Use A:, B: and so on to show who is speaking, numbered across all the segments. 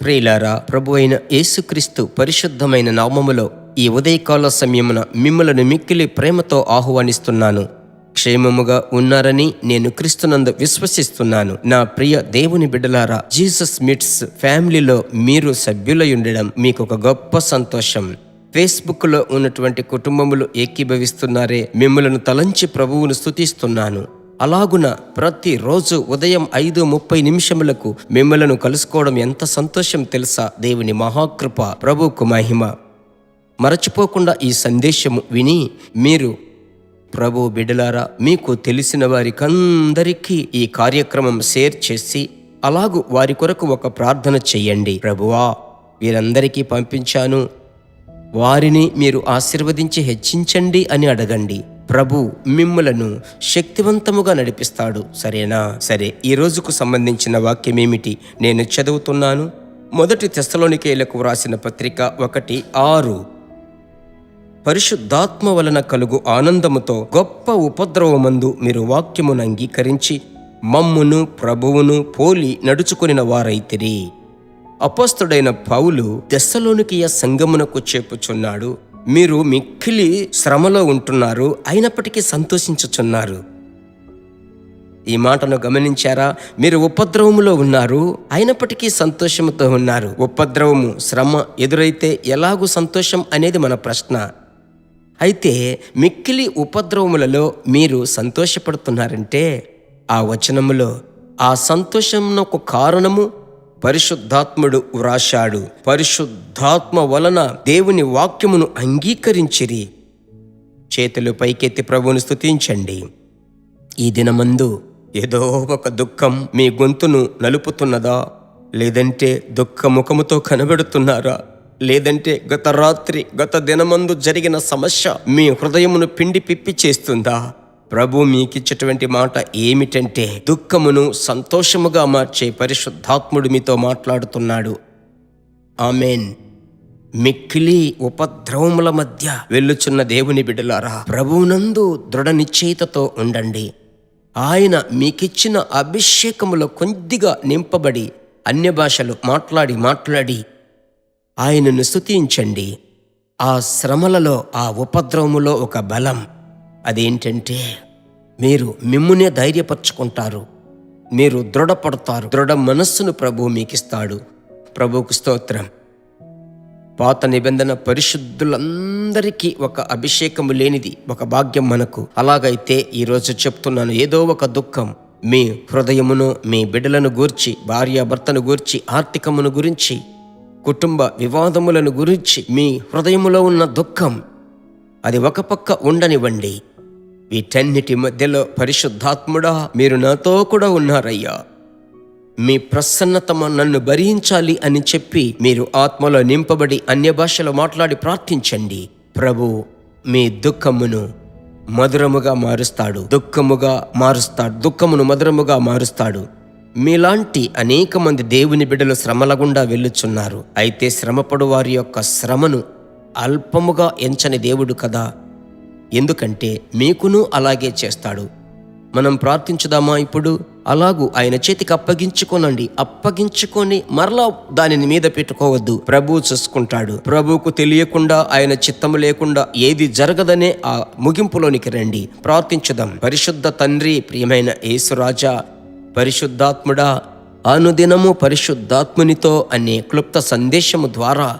A: ప్రియులారా, ప్రభు అయిన యేసుక్రీస్తు పరిశుద్ధమైన నామములో ఈ ఉదయకాల సమయమున మిమ్మలను మిక్కిలి ప్రేమతో ఆహ్వానిస్తున్నాను. క్షేమముగా ఉన్నారని నేను క్రీస్తునందు విశ్వసిస్తున్నాను. నా ప్రియ దేవుని బిడ్డలారా, జీసస్ మీట్స్ ఫ్యామిలీలో మీరు సభ్యులై ఉండడం మీకు ఒక గొప్ప సంతోషం. ఫేస్బుక్లో ఉన్నటువంటి కుటుంబములు ఏకీభవిస్తున్నారే, మిమ్మలను తలంచి ప్రభువును స్తుతిస్తున్నాను. అలాగున ప్రతిరోజు ఉదయం 5:30 మిమ్మలను కలుసుకోవడం ఎంత సంతోషం తెలుసా? దేవుని మహాకృప, ప్రభువుకు మహిమ. మరచిపోకుండా ఈ సందేశము విని మీరు ప్రభు బిడ్డలారా, మీకు తెలిసిన వారికందరికీ ఈ కార్యక్రమం షేర్ చేసి అలాగూ వారి కొరకు ఒక ప్రార్థన చెయ్యండి. ప్రభువా, వీరందరికీ పంపించాను, వారిని మీరు ఆశీర్వదించి హెచ్చించండి అని అడగండి. ప్రభు మిమ్ములను శక్తివంతముగా నడిపిస్తాడు. సరేనా? సరే, ఈ రోజుకు సంబంధించిన వాక్యం ఏమిటి నేను చదువుతున్నాను. 1 తెస్సలోనికీయులకు వ్రాసిన పత్రిక 1:6. పరిశుద్ధాత్మ వలన కలుగు ఆనందముతో గొప్ప ఉపద్రవమందు మీరు వాక్యమును అంగీకరించి మమ్మును ప్రభువును పోలి నడుచుకొనిన వారైతిరి. అపోస్తలుడైన పౌలు తెస్సలోనికీయ సంఘమునకు చెప్పుచున్నాడు, మీరు మిక్కిలి శ్రమలో ఉంటున్నారు, అయినప్పటికీ సంతోషించుచున్నారు. ఈ మాటను గమనించారా? మీరు ఉపద్రవములో ఉన్నారు, అయినప్పటికీ సంతోషముతో ఉన్నారు. ఉపద్రవము, శ్రమ ఎదురైతే ఎలాగూ సంతోషం అనేది మన ప్రశ్న. అయితే మిక్కిలి ఉపద్రవములలో మీరు సంతోషపడుతున్నారంటే ఆ వచనములో ఆ సంతోషమునకు కారణము పరిశుద్ధాత్ముడు వ్రాశాడు. పరిశుద్ధాత్మ వలన దేవుని వాక్యమును అంగీకరించిరి. చేతులు పైకెత్తి ప్రభువును స్తుతించండి. ఈ దినమందు ఏదో ఒక దుఃఖం మీ గొంతును నలుపుతున్నదా? లేదంటే దుఃఖ ముఖముతో కనబడుతున్నారా? లేదంటే గత రాత్రి గత దినమందు జరిగిన సమస్య మీ హృదయమును పిండి పిప్పి చేస్తుందా? ప్రభు మీకిచ్చేటువంటి మాట ఏమిటంటే, దుఃఖమును సంతోషముగా మార్చే పరిశుద్ధాత్ముడు మీతో మాట్లాడుతున్నాడు. ఆమేన్. మిక్కిలి ఉపద్రవముల మధ్య వెళ్ళుచున్న దేవుని బిడ్డలారా, ప్రభువునందు దృఢ నిశ్చయితతో ఉండండి. ఆయన మీకిచ్చిన అభిషేకములో కొద్దిగా నింపబడి అన్య భాషలు మాట్లాడి ఆయనను స్తుతించండి. ఆ శ్రమలలో, ఆ ఉపద్రవములో ఒక బలం. అదేంటంటే మీరు మిమ్మునే ధైర్యపరచుకుంటారు, మీరు దృఢపడతారు. దృఢ మనస్సును ప్రభు మీకిస్తాడు. ప్రభువుకు స్తోత్రం. పాత నిబంధన పరిశుద్ధులందరికీ ఒక అభిషేకము లేనిది ఒక భాగ్యం మనకు. అలాగైతే ఈరోజు చెప్తున్నాను, ఏదో ఒక దుఃఖం మీ హృదయమును, మీ బిడ్డలను గూర్చి, భార్యాభర్తను గూర్చి, ఆర్థికమును గురించి, కుటుంబ వివాదములను గురించి, మీ హృదయములో ఉన్న దుఃఖం అది ఒక పక్క ఉండనివ్వండి. వీటన్నిటి మధ్యలో పరిశుద్ధాత్ముడా, మీరు నాతో కూడా ఉన్నారయ్యా, మీ ప్రసన్నత నన్ను భరించాలి అని చెప్పి మీరు ఆత్మలో నింపబడి అన్య భాషలో మాట్లాడి ప్రార్థించండి. ప్రభు మీ దుఃఖమును మధురముగా మారుస్తాడు, దుఃఖమును మధురముగా మారుస్తాడు. మీలాంటి అనేక మంది దేవుని బిడ్డలు శ్రమల గుండా వెళ్ళుచున్నారు. అయితే శ్రమపడు వారి యొక్క శ్రమను అల్పముగా ఎంచని దేవుడు కదా. ఎందుకంటే మీకును అలాగే చేస్తాడు. మనం ప్రార్థించుదామా ఇప్పుడు? అలాగూ ఆయన చేతికి అప్పగించుకొని మరలా దానిని మీద పెట్టుకోవద్దు. ప్రభువు చూసుకుంటాడు. ప్రభువుకు తెలియకుండా, ఆయన చిత్తము లేకుండా ఏది జరగదనే ఆ ముగింపులోనికి రండి. ప్రార్థించుదాం. పరిశుద్ధ తండ్రి, ప్రియమైన యేసురాజా, పరిశుద్ధాత్ముడా, అనుదినము పరిశుద్ధాత్మునితో అనే క్లుప్త సందేశము ద్వారా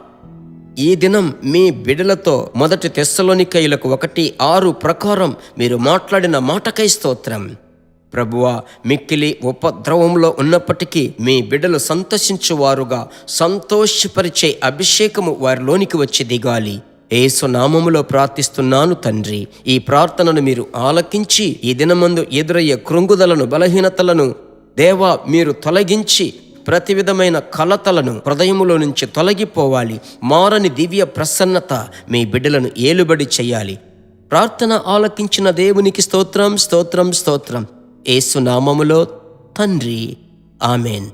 A: ఈ దినం మీ బిడ్డలతో 1 తెస్సలోనికీయులకు 1:6 ప్రకారం మీరు మాట్లాడిన మాటకై స్తోత్రం. ప్రభువా, మిక్కిలి ఉపద్రవంలో ఉన్నప్పటికీ మీ బిడ్డలు సంతోషించువారుగా, సంతోషపరిచే అభిషేకము వారిలోనికి వచ్చి దిగాలి. యేసు నామములో ప్రార్థిస్తున్నాను తండ్రి. ఈ ప్రార్థనను మీరు ఆలకించి ఈ దినమందు ఎదురయ్యే కృంగుదలను, బలహీనతలను దేవా మీరు తొలగించి ప్రతి విధమైన కలతలను హృదయములో నుంచి తొలగిపోవాలి. మారని దివ్య ప్రసన్నత మీ బిడ్డలను ఏలుబడి చేయాలి. ప్రార్థన ఆలకించిన దేవునికి స్తోత్రం. యేసు నామములో తండ్రి, ఆమేన్.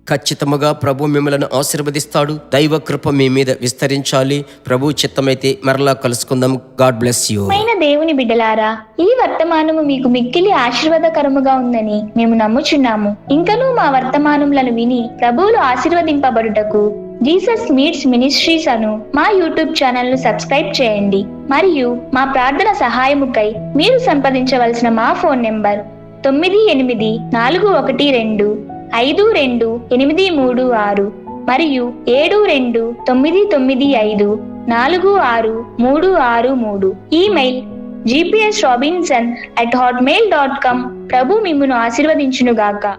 A: ఖచ్చితముగా ప్రభు మిమ్మలను ఆశీర్వదిస్తాడు. దైవ కృప మీ మీద విస్తరించాలి. ప్రభు చిత్తమైతే మరలా కలుసుకుందాం. God bless you.
B: దేవుని బిడ్డలారా, ఈ వర్తమానము మీకు మిక్కిలి ఆశీర్వాదకరముగా ఉందని మేము నమ్ముచున్నాము. ఇంకనూ మా వర్తమానములను విని ప్రభువులు ఆశీర్వదింపబడుటకు జీసస్ మీట్స్ మినిస్ట్రీస్ అను మా యూట్యూబ్ ఛానల్ ను సబ్స్క్రైబ్ చేయండి. మరియు మా ప్రార్థన సహాయముకై మీరు సంప్రదించవలసిన మా ఫోన్ నెంబర్ 9842522836 మరియు 7299546363. Email gpsrobinson@hotmail.com. ప్రభు మిమ్మును ఆశీర్వదించునుగాక.